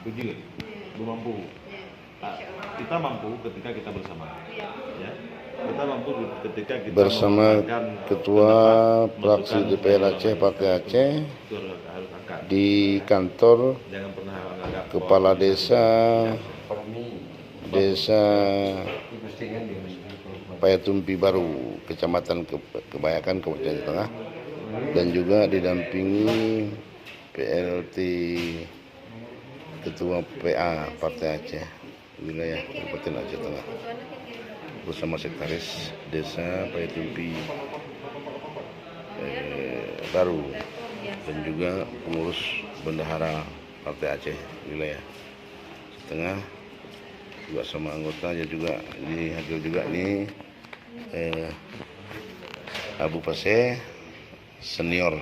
Setuju? Belum mampu. Nah, kita mampu ketika kita bersama. Ya. Kita mampu ketika kita bersama Ketua Fraksi DPR Aceh Partai Aceh di kantor Kepala Desa Payatumpi Baru, Kecamatan Kebayakan, Kabupaten Tengah, dan juga didampingi PLT Ketua PA Partai Aceh wilayah Kabupaten Aceh Tengah bersama Sekretaris Desa Payatumpi Baru dan juga pengurus bendahara Partai Aceh wilayah Tengah, juga sama anggotanya juga dihadir juga nih Abu Paseh senior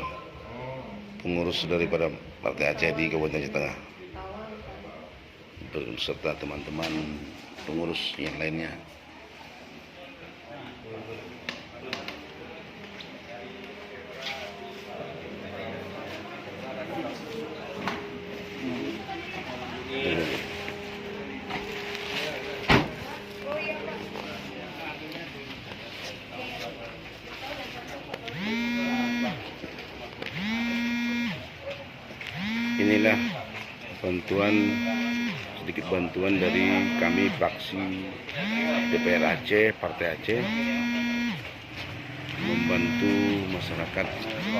pengurus daripada Partai Aceh di Kabupaten Aceh Tengah beserta teman-teman pengurus yang lainnya. Inilah sedikit bantuan dari kami fraksi DPR Aceh Partai Aceh membantu masyarakat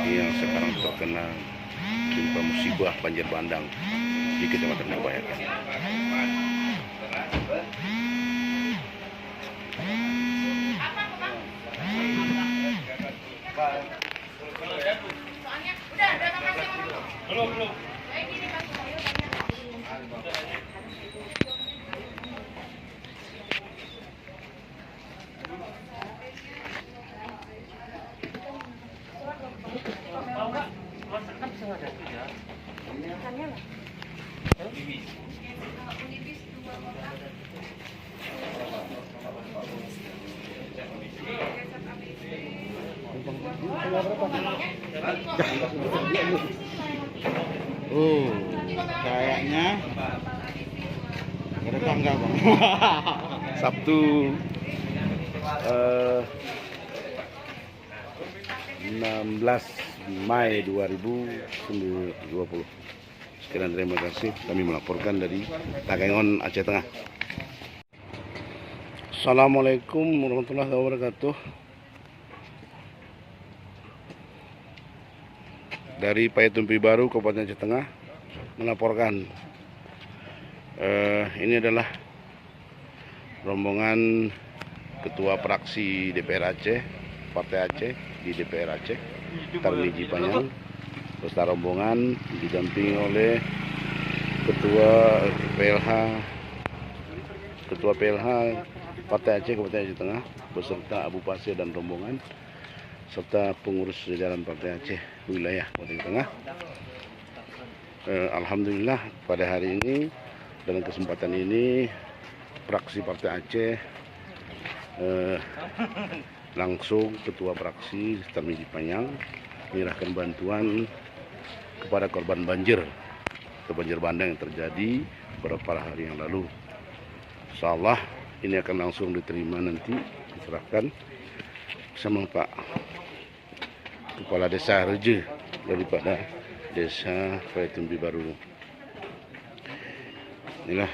yang sekarang terkena gempa musibah banjir bandang di Kecamatan Kebayakan. Kayaknya ada tangga bang. Sabtu 16 Mei 2020. Sekian, terima kasih. Kami melaporkan dari Takengon, Aceh Tengah. Assalamualaikum warahmatullahi wabarakatuh. Dari Payatumpi Baru, Kabupaten Aceh Tengah, melaporkan ini adalah rombongan Ketua Fraksi DPR Aceh Partai Aceh di DPR Aceh Tarmiji Panyang, beserta rombongan didampingi oleh Ketua PLH Partai Aceh Kabupaten Aceh Tengah beserta Abu Paseh dan rombongan, serta pengurus jajaran Partai Aceh wilayah Kabupaten Tengah. Alhamdulillah pada hari ini, dalam kesempatan ini, fraksi Partai Aceh langsung Ketua Fraksi Tarmiji Panyang menyerahkan bantuan kepada korban banjir bandang yang terjadi beberapa hari yang lalu. Insyaallah ini akan langsung diterima nanti, diserahkan sama Pak Kepala Desa Reje daripada Desa Payatumpi Baru. Inilah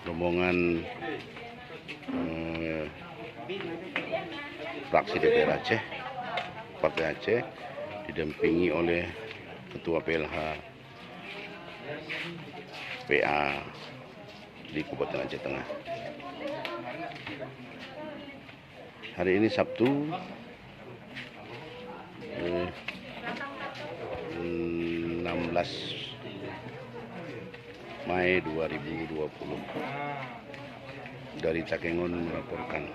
rombongan fraksi DPR Aceh Partai Aceh didampingi oleh Ketua PLH PA di Kabupaten Aceh Tengah. Hari ini Sabtu 16 Mei 2020. Dari Takengon melaporkan.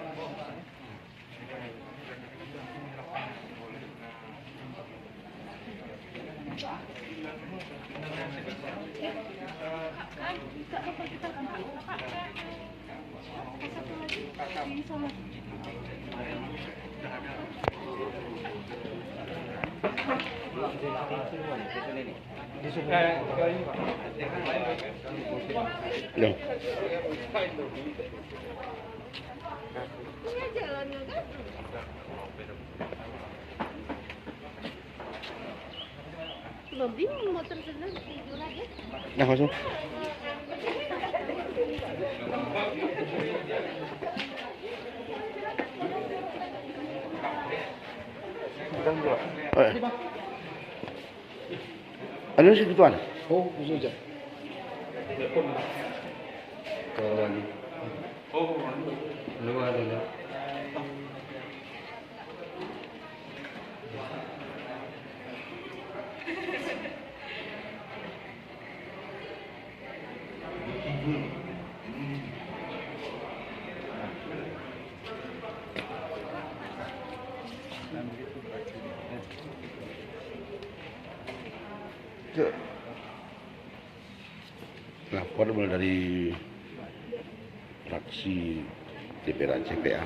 Disukai ini Pak. Loh. Bingung motor senang tidur aja. Nah, masuk. Ano sih gituan? Oh, khusus aja. Kalau lagi. Oh, luar ada. Lapor mulai dari fraksi DPR CPA.